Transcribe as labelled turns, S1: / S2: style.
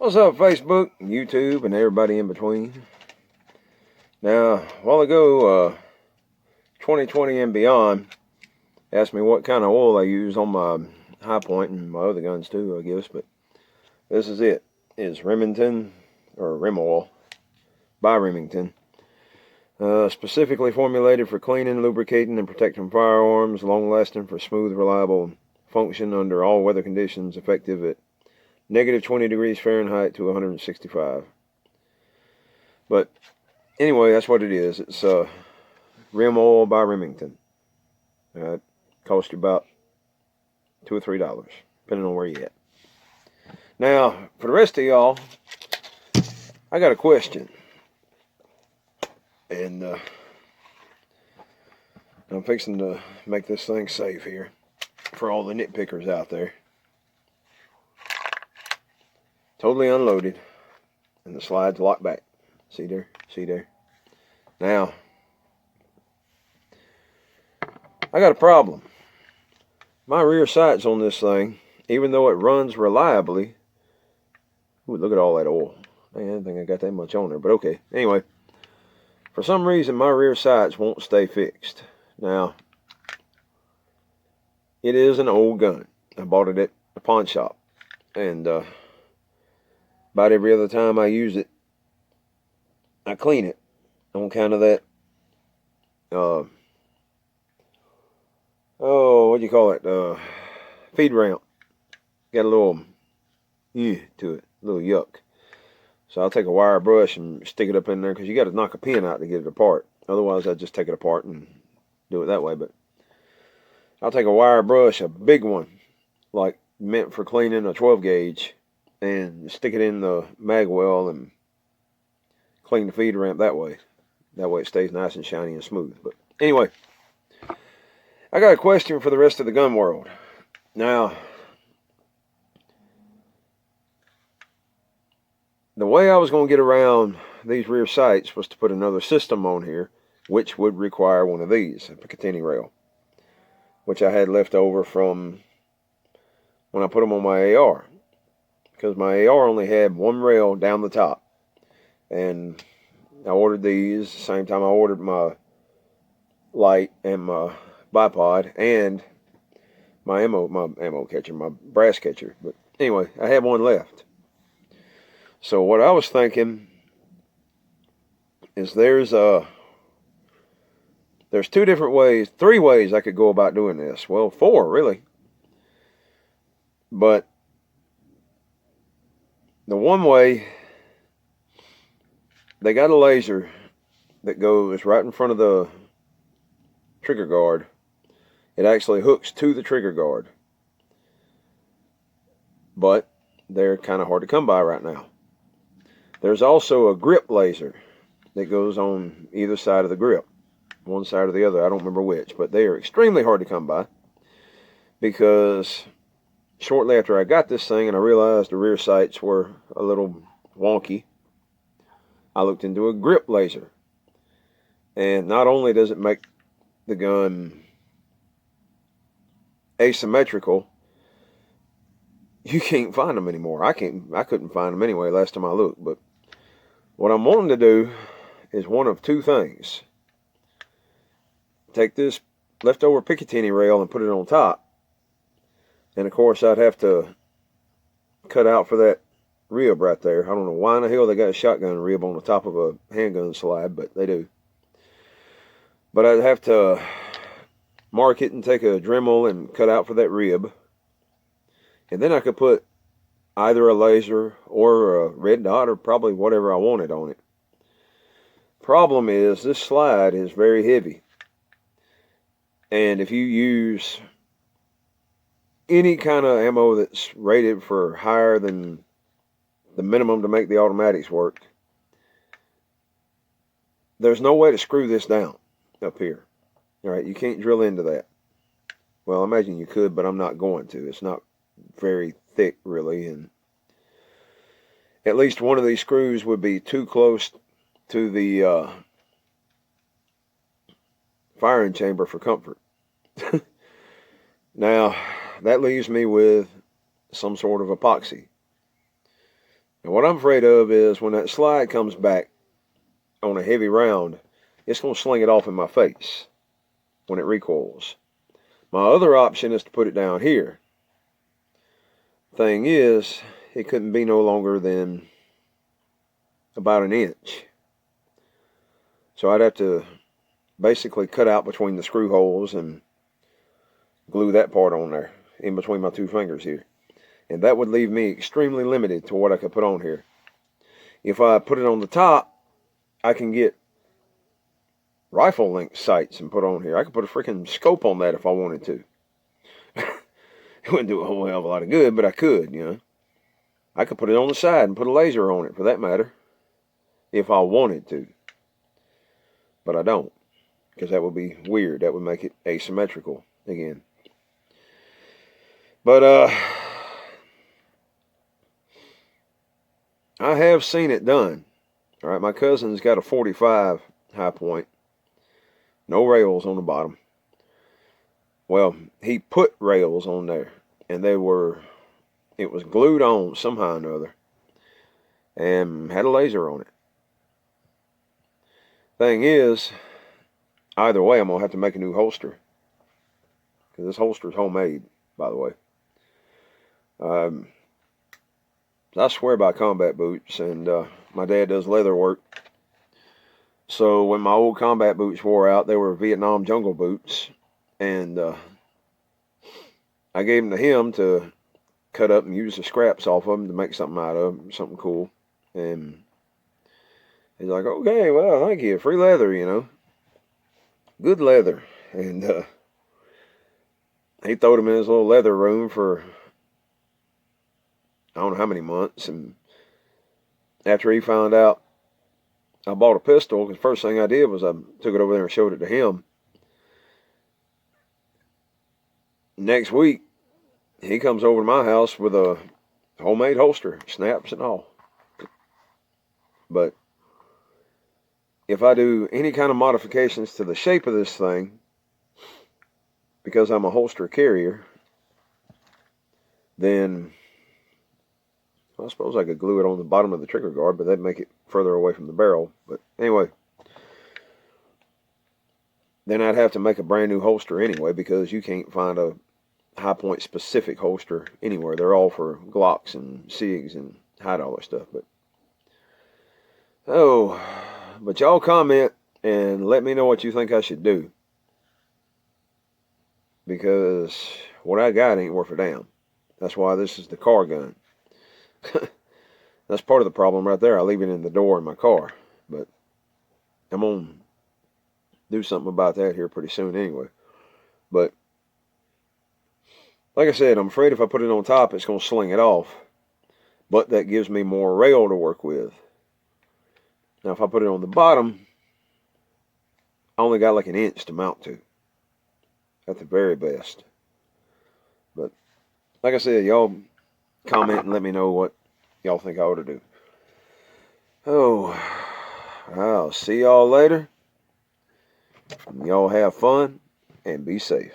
S1: What's up, Facebook, YouTube, and everybody in between? Now, a while ago, 2020 and beyond asked me what kind of oil I use on my high point and my other guns too, I guess. But this is it. It's Remington, or Rim Oil, by Remington. Specifically formulated for cleaning, lubricating, and protecting firearms, long-lasting for smooth, reliable function under all weather conditions, effective at negative 20 degrees Fahrenheit to 165. But anyway, that's what it is. It's Rim Oil by Remington. It costs you about $2 or $3, depending on where you're at. Now, for the rest of y'all, I got a question. And I'm fixing to make this thing safe here for all the nitpickers out there. Totally unloaded, and the slide's locked back. See there? See there? Now, I got a problem. My rear sights on this thing, even though it runs reliably. Ooh, look at all that oil. Man, I didn't think I got that much on there, but okay. Anyway, for some reason, my rear sights won't stay fixed. Now, it is an old gun. I bought it at a pawn shop, and about every other time I use it, I clean it on kind of that, what do you call it, feed ramp. Got a little, to it, a little yuck. So I'll take a wire brush and stick it up in there, because you got to knock a pin out to get it apart. Otherwise, I'd just take it apart and do it that way. But I'll take a wire brush, a big one, like meant for cleaning a 12 gauge, and stick it in the mag well and clean the feed ramp that way. That way it stays nice and shiny and smooth. But anyway, I got a question for the rest of the gun world. Now, the way I was going to get around these rear sights was to put another system on here, which would require one of these, a picatinny rail, which I had left over from when I put them on my AR. Because my AR only had one rail down the top. And I ordered these the same time I ordered my light and my bipod and my ammo catcher, my brass catcher. But anyway, I had one left. So what I was thinking is there's two different ways, three ways I could go about doing this. Well, four really. But the one way, they got a laser that goes right in front of the trigger guard. It actually hooks to the trigger guard. But they're kind of hard to come by right now. There's also a grip laser that goes on either side of the grip. One side or the other, I don't remember which. But they are extremely hard to come by, because shortly after I got this thing and I realized the rear sights were a little wonky, I looked into a grip laser. And not only does it make the gun asymmetrical, you can't find them anymore. I couldn't find them anyway last time I looked. But what I'm wanting to do is one of two things. Take this leftover picatinny rail and put it on top. And of course, I'd have to cut out for that rib right there. I don't know why in the hell they got a shotgun rib on the top of a handgun slide, but they do. But I'd have to mark it and take a Dremel and cut out for that rib. And then I could put either a laser or a red dot or probably whatever I wanted on it. Problem is, this slide is very heavy. And if you use any kind of ammo that's rated for higher than the minimum to make the automatics work, there's no way to screw this down up here. All right, you can't drill into that. Well, I imagine you could, but I'm not going to. It's not very thick, really, and at least one of these screws would be too close to the firing chamber for comfort. Now, that leaves me with some sort of epoxy. And what I'm afraid of is when that slide comes back on a heavy round, it's going to sling it off in my face when it recoils. My other option is to put it down here. Thing is, it couldn't be no longer than about an inch. So I'd have to basically cut out between the screw holes and glue that part on there in between my two fingers here. And that would leave me extremely limited to what I could put on here. If I put it on the top, I can get rifle length sights and put on here. I could put a freaking scope on that if I wanted to. It wouldn't do a whole hell of a lot of good, but I could, you know. I could put it on the side and put a laser on it, for that matter, if I wanted to. But I don't, because that would be weird. That would make it asymmetrical again. But I have seen it done. All right, my cousin's got a 45 high point, no rails on the bottom. Well, he put rails on there, and it was glued on somehow or another, and had a laser on it. Thing is, either way, I'm going to have to make a new holster, because this holster is homemade, by the way. I swear by combat boots, and my dad does leather work. So when my old combat boots wore out, they were Vietnam jungle boots, and I gave them to him to cut up and use the scraps off of them to make something out of them, something cool. And he's like, okay, well, thank you, free leather, you know, good leather. And he throwed him in his little leather room for I don't know how many months. And after he found out I bought a pistol, the first thing I did was I took it over there and showed it to him. Next week, he comes over to my house with a homemade holster, snaps and all. But if I do any kind of modifications to the shape of this thing, because I'm a holster carrier, then I suppose I could glue it on the bottom of the trigger guard, but that'd make it further away from the barrel. But anyway, then I'd have to make a brand new holster anyway, because you can't find a high point specific holster anywhere. They're all for Glocks and SIGs and hide all that stuff. But y'all comment and let me know what you think I should do, because what I got ain't worth a damn. That's why this is the car gun. That's part of the problem right there. I leave it in the door in my car, but I'm gonna do something about that here pretty soon anyway. But like I said, I'm afraid if I put it on top, it's gonna sling it off, but that gives me more rail to work with. Now if I put it on the bottom, I only got like an inch to mount to at the very best. But like I said, y'all comment and let me know what y'all think I ought to do. I'll see y'all later. Y'all have fun and be safe.